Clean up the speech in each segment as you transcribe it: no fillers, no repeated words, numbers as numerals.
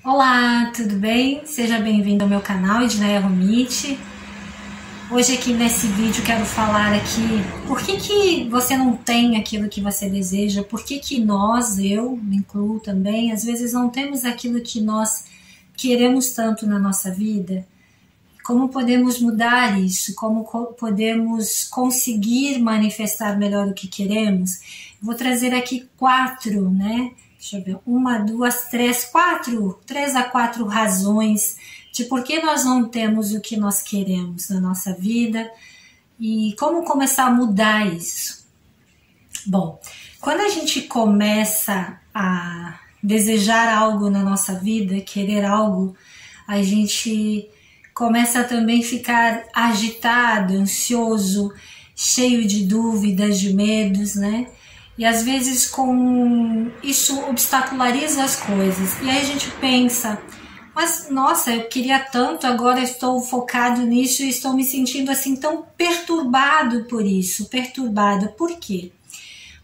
Olá, tudo bem? Seja bem-vindo ao meu canal, Edneia Romiti. Hoje aqui nesse vídeo quero falar aqui por que você não tem aquilo que você deseja, por que nós, eu me incluo também, às vezes não temos aquilo que nós queremos tanto na nossa vida. Como podemos mudar isso? Como podemos conseguir manifestar melhor o que queremos? Vou trazer aqui 4, né? Deixa eu ver, 1, 2, 3, 4, 3 a 4 razões de por que nós não temos o que nós queremos na nossa vida e como começar a mudar isso. Bom, quando a gente começa a desejar algo na nossa vida, querer algo, a gente começa a também ficar agitado, ansioso, cheio de dúvidas, de medos, né? E às vezes com isso obstaculariza as coisas. E aí a gente pensa, mas nossa, eu queria tanto, agora estou focado nisso e estou me sentindo assim tão perturbado por isso. Perturbado, por quê?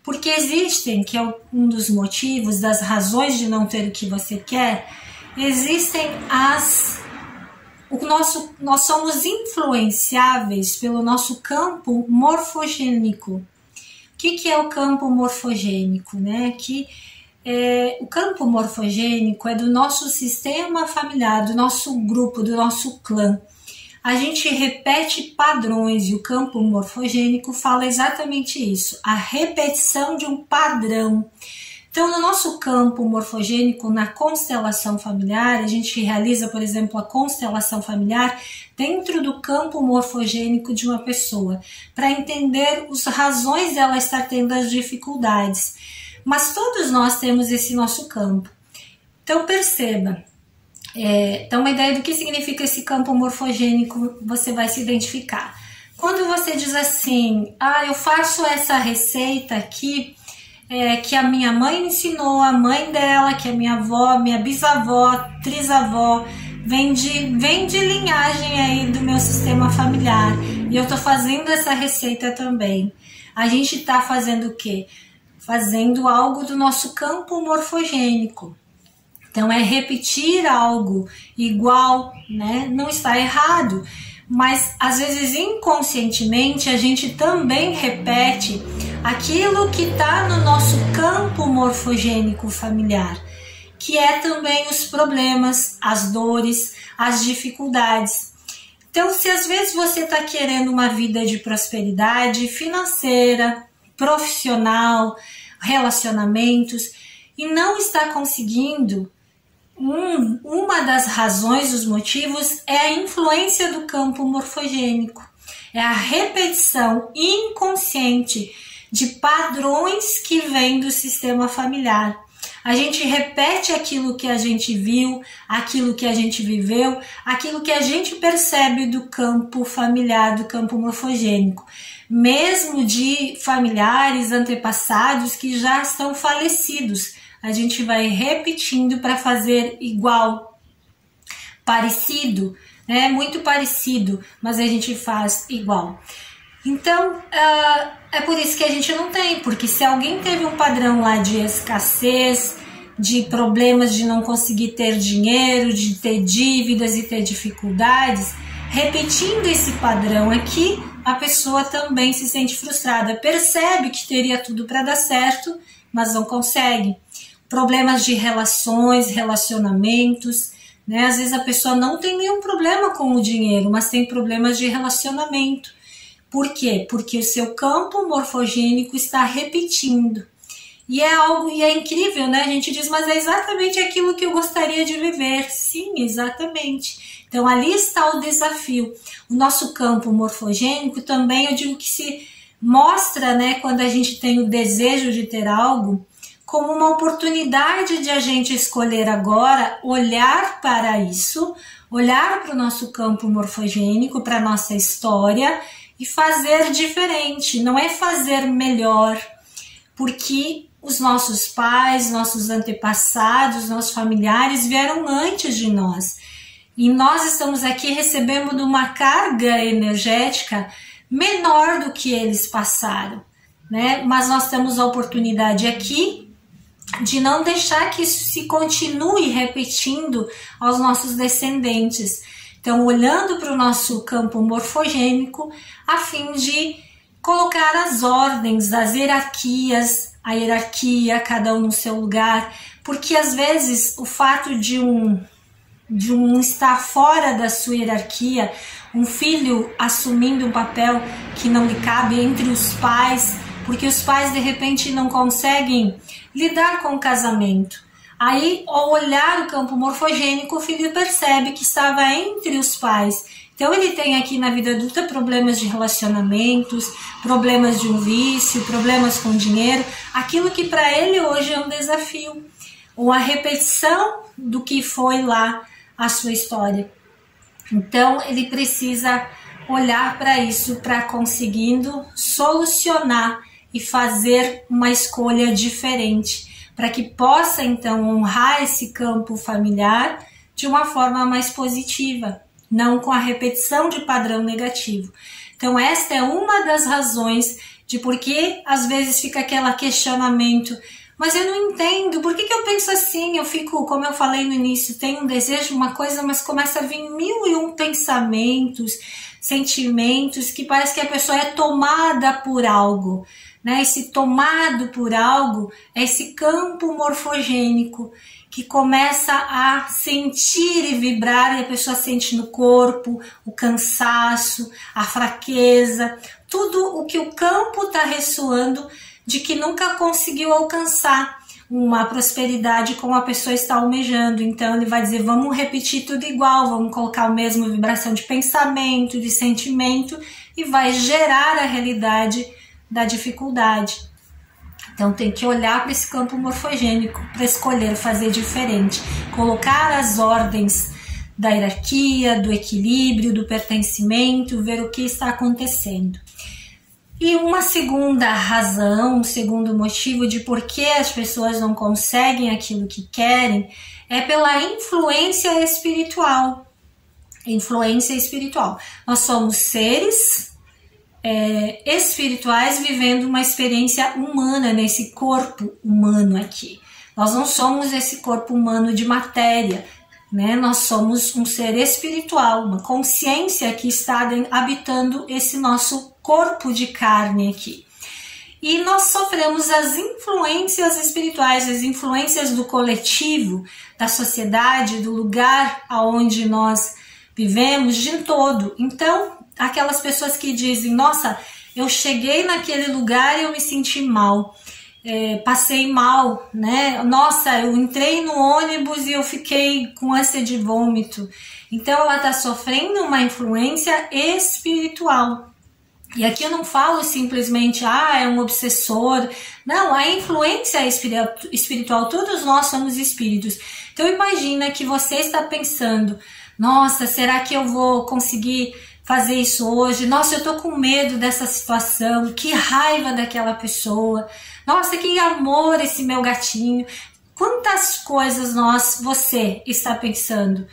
Porque existem, que é um dos motivos, das razões de não ter o que você quer, existem nós somos influenciáveis pelo nosso campo morfogênico. O que é o campo morfogênico, né? O campo morfogênico é do nosso sistema familiar, do nosso grupo, do nosso clã. A gente repete padrões e o campo morfogênico fala exatamente isso, a repetição de um padrão. Então, no nosso campo morfogênico, na constelação familiar, a gente realiza, por exemplo, a constelação familiar dentro do campo morfogênico de uma pessoa, para entender as razões dela estar tendo as dificuldades. Mas todos nós temos esse nosso campo. Então, perceba, então uma ideia do que significa esse campo morfogênico você vai se identificar. Quando você diz assim, eu faço essa receita aqui, que a minha mãe me ensinou, a mãe dela, que a minha avó, minha bisavó, trisavó, vem de linhagem aí do meu sistema familiar. E eu tô fazendo essa receita também. A gente tá fazendo o quê? Fazendo algo do nosso campo morfogênico. Então é repetir algo igual, né? Não está errado, mas às vezes inconscientemente a gente também repete aquilo que está no nosso campo morfogênico familiar, que é também os problemas, as dores, as dificuldades. Então, se às vezes você está querendo uma vida de prosperidade financeira, profissional, relacionamentos, e não está conseguindo, uma das razões, dos motivos, é a influência do campo morfogênico. É a repetição inconsciente de padrões que vêm do sistema familiar. A gente repete aquilo que a gente viu, aquilo que a gente viveu, aquilo que a gente percebe do campo familiar, do campo morfogênico. Mesmo de familiares antepassados que já estão falecidos. A gente vai repetindo para fazer igual, parecido, né? Muito parecido, mas a gente faz igual. Então, é por isso que a gente não tem, porque se alguém teve um padrão lá de escassez, de problemas de não conseguir ter dinheiro, de ter dívidas e ter dificuldades, repetindo esse padrão aqui, a pessoa também se sente frustrada, percebe que teria tudo para dar certo, mas não consegue. Problemas de relações, relacionamentos, né? Às vezes a pessoa não tem nenhum problema com o dinheiro, mas tem problemas de relacionamento. Por quê? Porque o seu campo morfogênico está repetindo. E é incrível, né? A gente diz, mas é exatamente aquilo que eu gostaria de viver. Sim, exatamente. Então ali está o desafio. O nosso campo morfogênico também, eu digo que se mostra, né, quando a gente tem o desejo de ter algo, como uma oportunidade de a gente escolher agora, olhar para isso, olhar para o nosso campo morfogênico, para a nossa história e fazer diferente, não é fazer melhor, porque os nossos pais, nossos antepassados, nossos familiares vieram antes de nós. E nós estamos aqui recebendo uma carga energética menor do que eles passaram, né? Mas nós temos a oportunidade aqui de não deixar que isso se continue repetindo aos nossos descendentes. Então, olhando para o nosso campo morfogênico, a fim de colocar as ordens, as hierarquias, a hierarquia, cada um no seu lugar, porque às vezes o fato de um estar fora da sua hierarquia, um filho assumindo um papel que não lhe cabe entre os pais, porque os pais de repente não conseguem lidar com o casamento. Aí, ao olhar o campo morfogênico, o filho percebe que estava entre os pais. Então ele tem aqui na vida adulta problemas de relacionamentos, problemas de um vício, problemas com dinheiro, aquilo que para ele hoje é um desafio, ou a repetição do que foi lá a sua história. Então ele precisa olhar para isso, para conseguindo solucionar e fazer uma escolha diferente, para que possa então honrar esse campo familiar de uma forma mais positiva, não com a repetição de padrão negativo. Então esta é uma das razões de por que às vezes fica aquele questionamento, mas eu não entendo, por que eu penso assim? Eu fico, como eu falei no início, tenho um desejo, uma coisa, mas começa a vir 1001 pensamentos, sentimentos, que parece que a pessoa é tomada por algo, né? Esse tomado por algo é esse campo morfogênico que começa a sentir e vibrar, e a pessoa sente no corpo o cansaço, a fraqueza, tudo o que o campo está ressoando de que nunca conseguiu alcançar uma prosperidade como a pessoa está almejando. Então ele vai dizer, vamos repetir tudo igual, vamos colocar a mesma vibração de pensamento, de sentimento, e vai gerar a realidade da dificuldade. Então tem que olhar para esse campo morfogênico para escolher fazer diferente, colocar as ordens da hierarquia, do equilíbrio, do pertencimento, ver o que está acontecendo. E uma segunda razão, um segundo motivo de por que as pessoas não conseguem aquilo que querem é pela influência espiritual. Influência espiritual. Nós somos seres espirituais vivendo uma experiência humana nesse corpo humano aqui. Nós não somos esse corpo humano de matéria, né? Nós somos um ser espiritual, uma consciência que está habitando esse nosso corpo de carne aqui. E nós sofremos as influências espirituais, as influências do coletivo, da sociedade, do lugar aonde nós vivemos, de todo. Então, aquelas pessoas que dizem, nossa, eu cheguei naquele lugar e eu me senti mal, passei mal, né? Nossa, eu entrei no ônibus e eu fiquei com ânsia de vômito. Então ela está sofrendo uma influência espiritual. E aqui eu não falo simplesmente, é um obsessor. Não, a influência espiritual, todos nós somos espíritos. Então imagina que você está pensando, nossa, será que eu vou conseguir fazer isso hoje? Nossa, eu tô com medo dessa situação, que raiva daquela pessoa. Nossa, que amor esse meu gatinho. Quantas coisas você está pensando?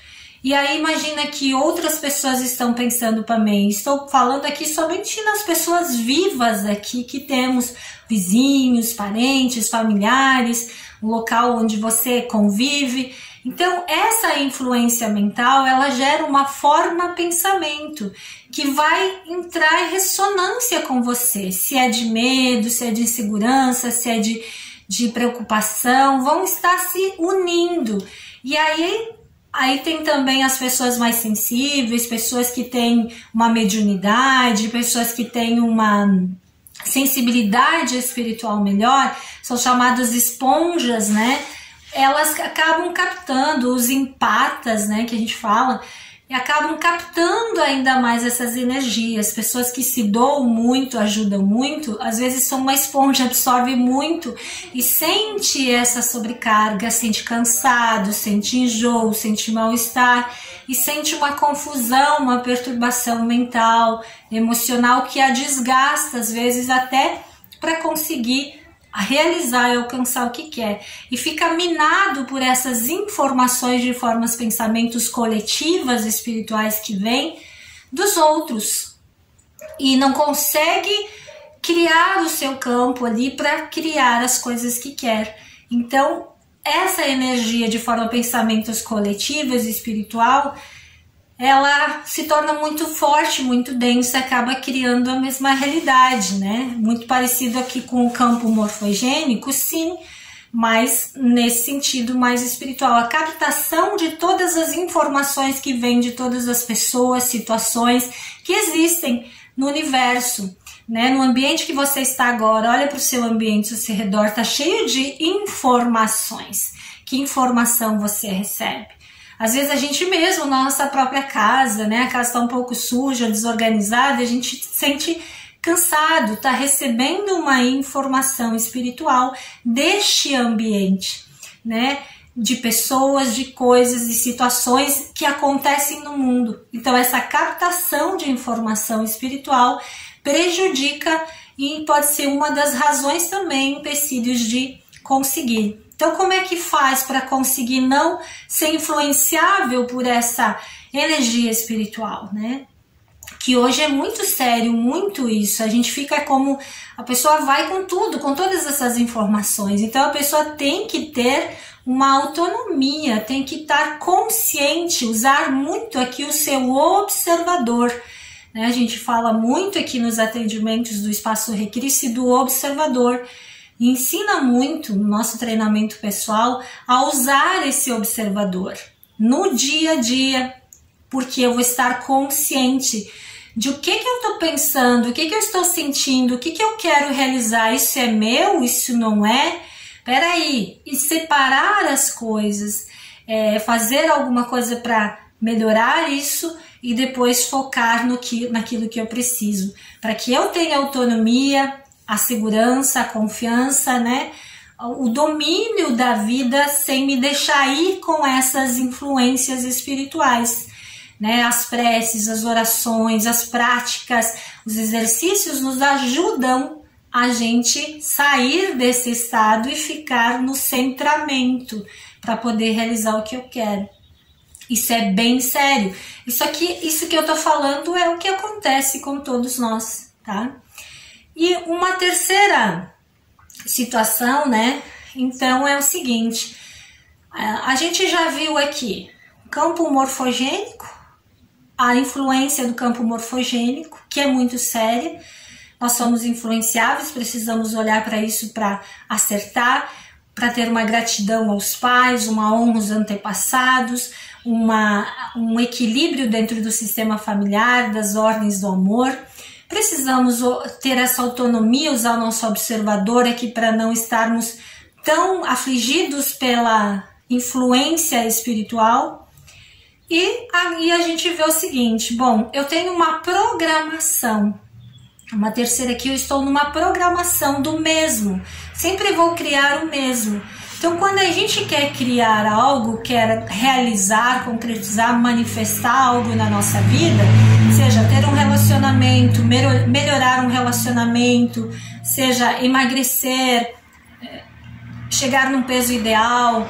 E aí imagina que outras pessoas estão pensando também. Estou falando aqui somente nas pessoas vivas aqui que temos, vizinhos, parentes, familiares, o local onde você convive. Então essa influência mental, ela gera uma forma pensamento que vai entrar em ressonância com você, se é de medo, se é de insegurança, se é de preocupação, vão estar se unindo. E aí tem também as pessoas mais sensíveis, pessoas que têm uma mediunidade, pessoas que têm uma sensibilidade espiritual melhor, são chamadas esponjas, né? Elas acabam captando, os empatas, né, que a gente fala, e acabam captando ainda mais essas energias. Pessoas que se doam muito, ajudam muito, às vezes são uma esponja, absorve muito e sente essa sobrecarga, sente cansado, sente enjoo, sente mal-estar e sente uma confusão, uma perturbação mental, emocional que a desgasta, às vezes até para conseguir realizar e alcançar o que quer, e fica minado por essas informações de formas, pensamentos coletivas espirituais que vêm dos outros. e não consegue criar o seu campo ali para criar as coisas que quer. Então, essa energia de forma pensamentos coletivos e espiritual, ela se torna muito forte, muito densa, acaba criando a mesma realidade, né? Muito parecido aqui com o campo morfogênico, sim, mas nesse sentido mais espiritual. A captação de todas as informações que vêm de todas as pessoas, situações que existem no universo, né? No ambiente que você está agora, olha para o seu ambiente ao seu redor, está cheio de informações. Que informação você recebe? Às vezes a gente mesmo, na nossa própria casa, né? A casa está um pouco suja, desorganizada, a gente se sente cansado, está recebendo uma informação espiritual deste ambiente, né? De pessoas, de coisas e situações que acontecem no mundo. Então essa captação de informação espiritual prejudica e pode ser uma das razões também, empecilhos de conseguir. Então como é que faz para conseguir não ser influenciável por essa energia espiritual, né? Que hoje é muito sério, muito isso. A gente fica como... A pessoa vai com tudo, com todas essas informações. Então a pessoa tem que ter uma autonomia, tem que estar consciente, usar muito aqui o seu observador. Né? A gente fala muito aqui nos atendimentos do Espaço Recrisse do observador. E ensina muito no nosso treinamento pessoal a usar esse observador no dia a dia, porque eu vou estar consciente de o que eu estou pensando, o que eu estou sentindo, o que eu quero realizar, isso é meu, isso não é? Peraí, e separar as coisas, fazer alguma coisa para melhorar isso e depois focar naquilo que eu preciso, para que eu tenha autonomia, a segurança, a confiança, né? O domínio da vida sem me deixar ir com essas influências espirituais. Né? As preces, as orações, as práticas, os exercícios nos ajudam a gente sair desse estado e ficar no centramento para poder realizar o que eu quero. Isso é bem sério. Isso que eu tô falando é o que acontece com todos nós, tá? E uma terceira situação, né? Então é o seguinte, a gente já viu aqui campo morfogênico, a influência do campo morfogênico, que é muito séria. Nós somos influenciáveis, precisamos olhar para isso para acertar, para ter uma gratidão aos pais, uma honra aos antepassados, um equilíbrio dentro do sistema familiar, das ordens do amor. Precisamos ter essa autonomia, usar o nosso observador aqui para não estarmos tão afligidos pela influência espiritual. E aí a gente vê o seguinte, bom, eu tenho uma programação. Uma terceira aqui, eu estou numa programação do mesmo. Sempre vou criar o mesmo. Então, quando a gente quer criar algo, quer realizar, concretizar, manifestar algo na nossa vida, seja ter um relacionamento, melhorar um relacionamento, seja emagrecer, chegar num peso ideal,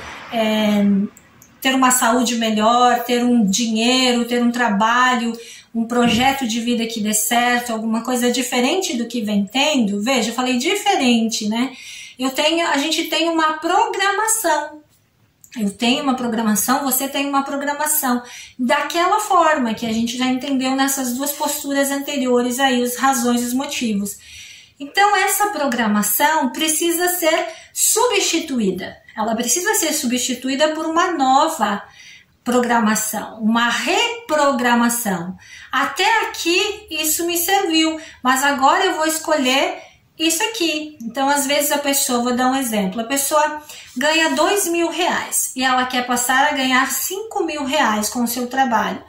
ter uma saúde melhor, ter um dinheiro, ter um trabalho, um projeto de vida que dê certo, alguma coisa diferente do que vem tendo. Veja, eu falei diferente, né? A gente tem uma programação. Eu tenho uma programação, você tem uma programação. Daquela forma que a gente já entendeu nessas duas posturas anteriores aí, as razões e os motivos. Então, essa programação precisa ser substituída. Ela precisa ser substituída por uma nova programação, uma reprogramação. Até aqui isso me serviu, mas agora eu vou escolher isso aqui. Então, às vezes a pessoa, vou dar um exemplo, a pessoa ganha R$2.000 e ela quer passar a ganhar R$5.000 com o seu trabalho.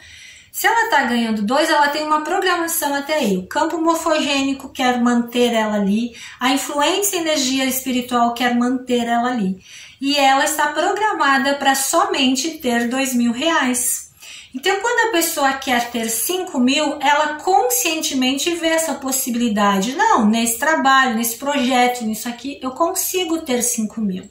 Se ela está ganhando 2, ela tem uma programação até aí. O campo morfogênico quer manter ela ali, a influência e energia espiritual quer manter ela ali. E ela está programada para somente ter R$2.000. Então, quando a pessoa quer ter 5.000, ela conscientemente vê essa possibilidade. Não, nesse trabalho, nesse projeto, nisso aqui, eu consigo ter 5.000.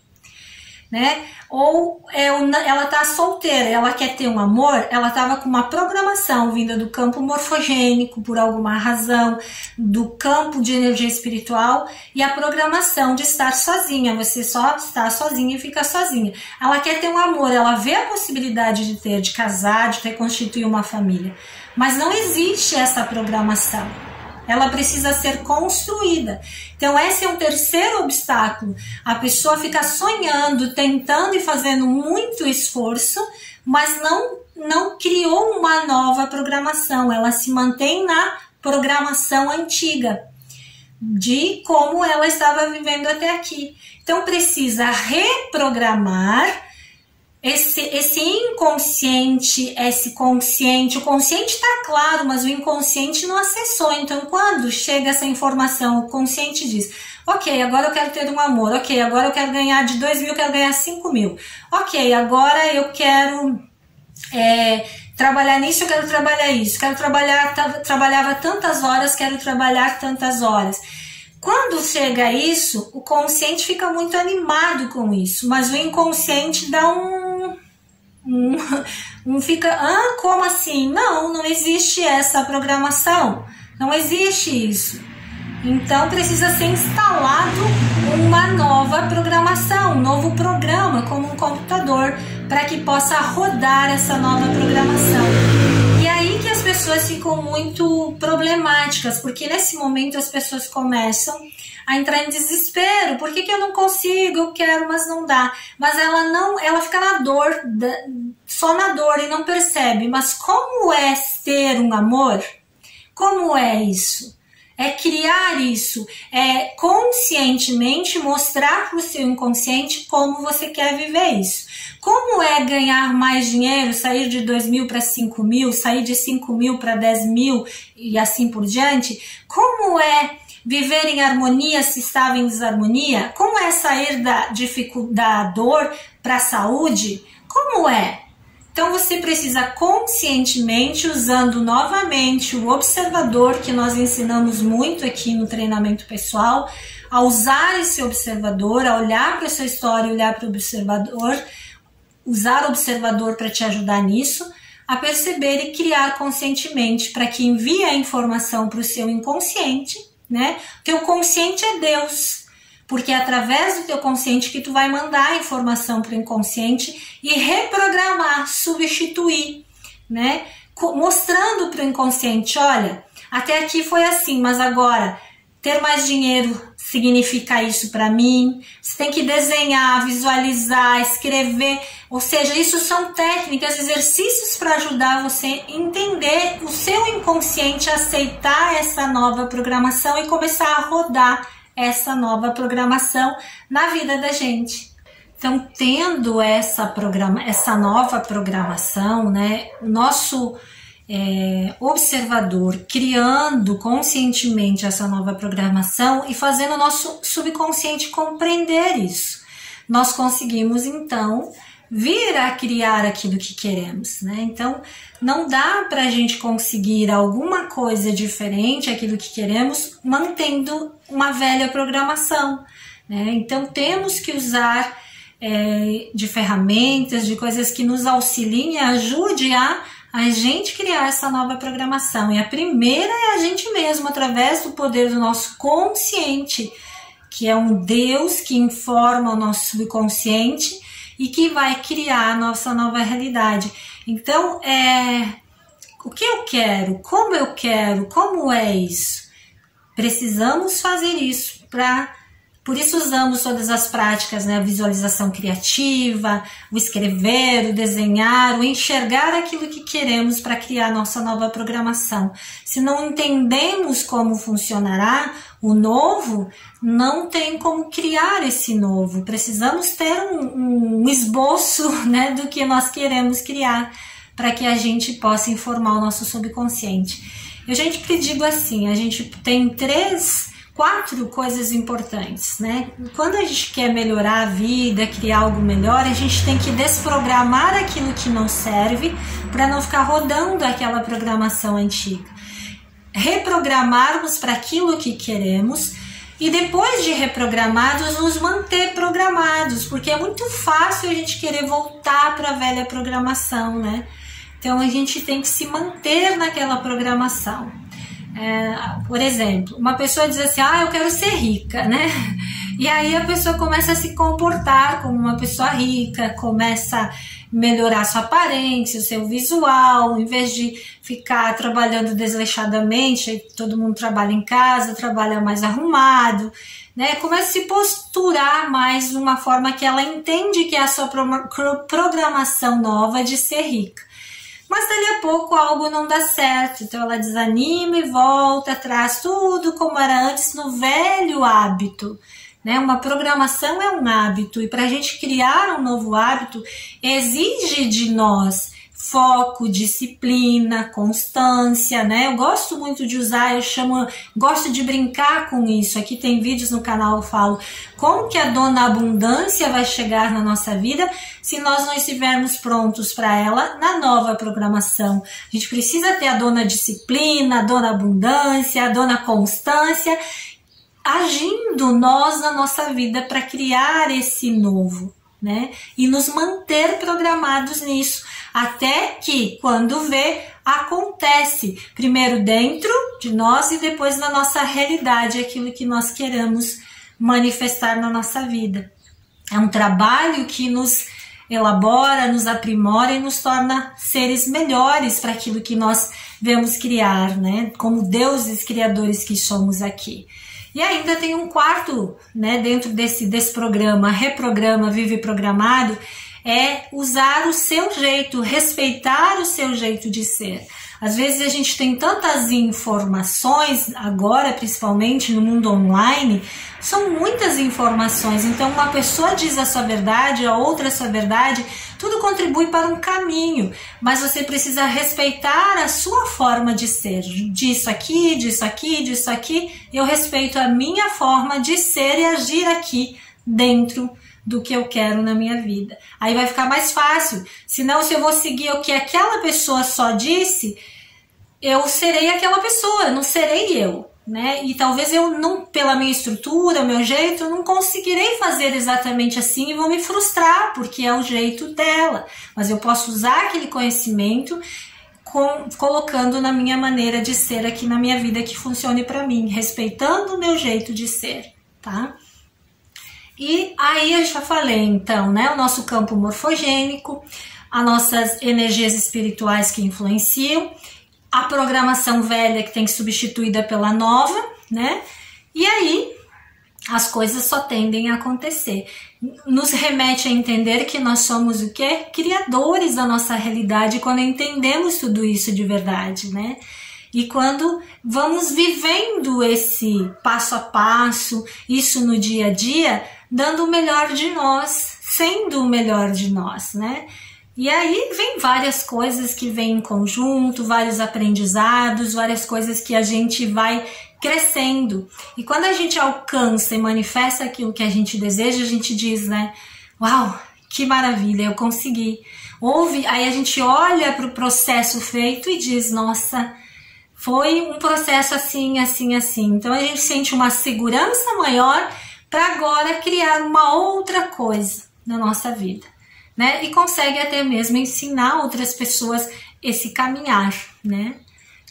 né? Ou ela tá solteira, ela quer ter um amor, ela estava com uma programação vinda do campo morfogênico por alguma razão, do campo de energia espiritual, e a programação de estar sozinha, você só está sozinha e fica sozinha. Ela quer ter um amor, ela vê a possibilidade de casar, de reconstituir uma família, mas não existe essa programação. Ela precisa ser construída. Então esse é um terceiro obstáculo. A pessoa fica sonhando, tentando e fazendo muito esforço, mas não criou uma nova programação. Ela se mantém na programação antiga de como ela estava vivendo até aqui. Então precisa reprogramar esse inconsciente, esse consciente. O consciente está claro, mas o inconsciente não acessou. Então quando chega essa informação, o consciente diz: ok, agora eu quero ter um amor, ok, agora eu quero ganhar de 2 mil, eu quero ganhar 5 mil, ok, agora eu quero trabalhar nisso, eu quero trabalhar isso, quero trabalhar, trabalhava tantas horas, quero trabalhar tantas horas. Quando chega isso, o consciente fica muito animado com isso, mas o inconsciente dá fica, como assim? Não existe essa programação, não existe isso. Então precisa ser instalado uma nova programação, um novo programa, como um computador, para que possa rodar essa nova programação. E aí que as pessoas ficam muito problemáticas, porque nesse momento as pessoas começam a entrar em desespero. Por que eu não consigo? Eu quero, mas não dá. Mas ela fica na dor, só na dor, e não percebe. Mas como é ter um amor? Como é isso? É criar isso, é conscientemente mostrar para o seu inconsciente como você quer viver isso. Como é ganhar mais dinheiro, sair de 2 mil para 5 mil, sair de 5 mil para 10 mil e assim por diante? Como é viver em harmonia se estava em desarmonia? Como é sair da dor para a saúde? Como é? Então você precisa conscientemente, usando novamente o observador, que nós ensinamos muito aqui no treinamento pessoal, a usar esse observador, a olhar para a sua história e olhar para o observador, usar o observador para te ajudar nisso, a perceber e criar conscientemente, para que envie a informação para o seu inconsciente, né? O teu consciente é Deus. Porque é através do teu consciente que tu vai mandar a informação para o inconsciente e reprogramar, substituir, né? Mostrando para o inconsciente: olha, até aqui foi assim, mas agora ter mais dinheiro significa isso para mim. Você tem que desenhar, visualizar, escrever. Ou seja, isso são técnicas, exercícios para ajudar você a entender o seu inconsciente, a aceitar essa nova programação e começar a rodar essa nova programação na vida da gente. Então, tendo essa nova programação, né, o nosso observador criando conscientemente essa nova programação e fazendo o nosso subconsciente compreender isso, nós conseguimos então vir a criar aquilo que queremos, né? Então, não dá para a gente conseguir alguma coisa diferente, aquilo que queremos, mantendo uma velha programação, né? Então, temos que usar de ferramentas, de coisas que nos auxiliem e ajude a gente criar essa nova programação. E a primeira é a gente mesmo, através do poder do nosso consciente, que é um Deus que informa o nosso subconsciente e que vai criar a nossa nova realidade. Então, o que eu quero, como é isso? Precisamos fazer isso por isso usamos todas as práticas, né? A visualização criativa, o escrever, o desenhar, o enxergar aquilo que queremos para criar a nossa nova programação. Se não entendemos como funcionará o novo, não tem como criar esse novo. Precisamos ter um esboço, né, do que nós queremos criar para que a gente possa informar o nosso subconsciente. Eu sempre digo assim, a gente tem 4 coisas importantes, né? Quando a gente quer melhorar a vida, criar algo melhor, a gente tem que desprogramar aquilo que não serve para não ficar rodando aquela programação antiga. Reprogramarmos para aquilo que queremos e depois de reprogramados, nos manter programados, porque é muito fácil a gente querer voltar para a velha programação, né? Então a gente tem que se manter naquela programação. Por exemplo, uma pessoa diz assim, eu quero ser rica, né? E aí a pessoa começa a se comportar como uma pessoa rica, começa a melhorar sua aparência, o seu visual, em vez de ficar trabalhando desleixadamente, todo mundo trabalha em casa, trabalha mais arrumado, né? Começa a se posturar mais de uma forma que ela entende que é a sua programação nova de ser rica. Mas dali a pouco algo não dá certo, então ela desanima e volta atrás, tudo como era antes no velho hábito. Né? Uma programação é um hábito, e para a gente criar um novo hábito exige de nós foco, disciplina, constância, né? Eu gosto muito de usar, gosto de brincar com isso. Aqui tem vídeos no canal, eu falo como que a dona abundância vai chegar na nossa vida se nós não estivermos prontos para ela na nova programação. A gente precisa ter a dona disciplina, a dona abundância, a dona constância, agindo nós na nossa vida para criar esse novo, né? E nos manter programados nisso, até que, quando vê, acontece primeiro dentro de nós e depois na nossa realidade, aquilo que nós queremos manifestar na nossa vida. É um trabalho que nos elabora, nos aprimora e nos torna seres melhores para aquilo que nós vamos criar, né? Como deuses criadores que somos aqui. E ainda tem um quarto, né, dentro desse programa, reprograma, vive programado, é usar o seu jeito, respeitar o seu jeito de ser. Às vezes a gente tem tantas informações, agora principalmente no mundo online, são muitas informações, então uma pessoa diz a sua verdade, a outra a sua verdade, tudo contribui para um caminho, mas você precisa respeitar a sua forma de ser, disso aqui, disso aqui, disso aqui, eu respeito a minha forma de ser e agir aqui dentro do que eu quero na minha vida. Aí vai ficar mais fácil, senão se eu vou seguir o que aquela pessoa só disse, eu serei aquela pessoa, não serei eu, né? E talvez eu não, pela minha estrutura, meu jeito, eu não conseguirei fazer exatamente assim e vou me frustrar, porque é o jeito dela. Mas eu posso usar aquele conhecimento colocando na minha maneira de ser aqui na minha vida que funcione para mim, respeitando o meu jeito de ser, tá? E aí eu já falei, então, né, o nosso campo morfogênico, as nossas energias espirituais que influenciam, a programação velha que tem que ser substituída pela nova, né? E aí as coisas só tendem a acontecer. Nos remete a entender que nós somos o quê? Criadores da nossa realidade, quando entendemos tudo isso de verdade, né? E quando vamos vivendo esse passo a passo, isso no dia a dia, dando o melhor de nós, sendo o melhor de nós, né? E aí vem várias coisas que vêm em conjunto, vários aprendizados, várias coisas que a gente vai crescendo. E quando a gente alcança e manifesta aquilo que a gente deseja, a gente diz, né? Uau, que maravilha, eu consegui. Aí a gente olha para o processo feito e diz, nossa, foi um processo assim, assim, assim. Então a gente sente uma segurança maior para agora criar uma outra coisa na nossa vida, né? E consegue até mesmo ensinar outras pessoas esse caminhar, né?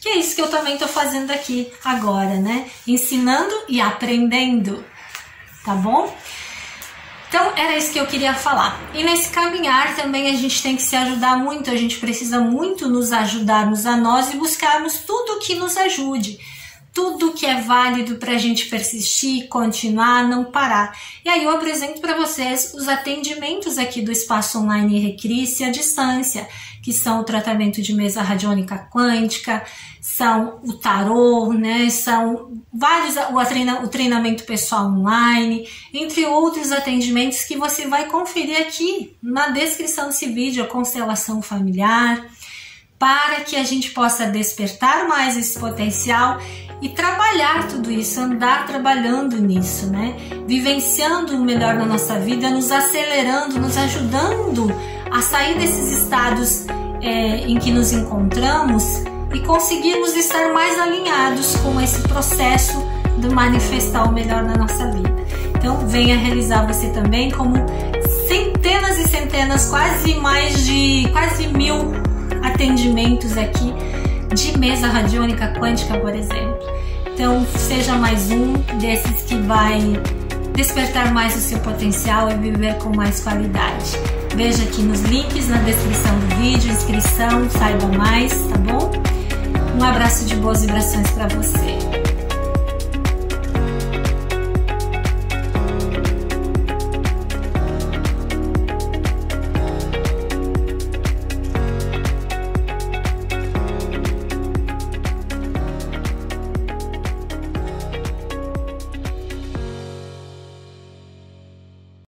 Que é isso que eu também estou fazendo aqui agora, né? Ensinando e aprendendo, tá bom? Então era isso que eu queria falar. E nesse caminhar também a gente tem que se ajudar muito, a gente precisa muito nos ajudarmos a nós e buscarmos tudo que nos ajude. Tudo que é válido para a gente persistir, continuar, não parar. E aí eu apresento para vocês os atendimentos aqui do Espaço Online Recri-se à distância, que são o tratamento de mesa radiônica quântica, são o tarô, né? São vários, o treinamento pessoal online, entre outros atendimentos que você vai conferir aqui na descrição desse vídeo, a constelação familiar, para que a gente possa despertar mais esse potencial e trabalhar tudo isso, andar trabalhando nisso, né? Vivenciando o melhor na nossa vida, nos acelerando, nos ajudando a sair desses estados em que nos encontramos e conseguirmos estar mais alinhados com esse processo do manifestar o melhor na nossa vida. Então venha realizar você também, como centenas e centenas, quase 1000 atendimentos aqui de mesa radiônica quântica, por exemplo. Então seja mais um desses que vai despertar mais o seu potencial e viver com mais qualidade. Veja aqui nos links na descrição do vídeo, inscrição, saiba mais, tá bom? Um abraço de boas vibrações para você.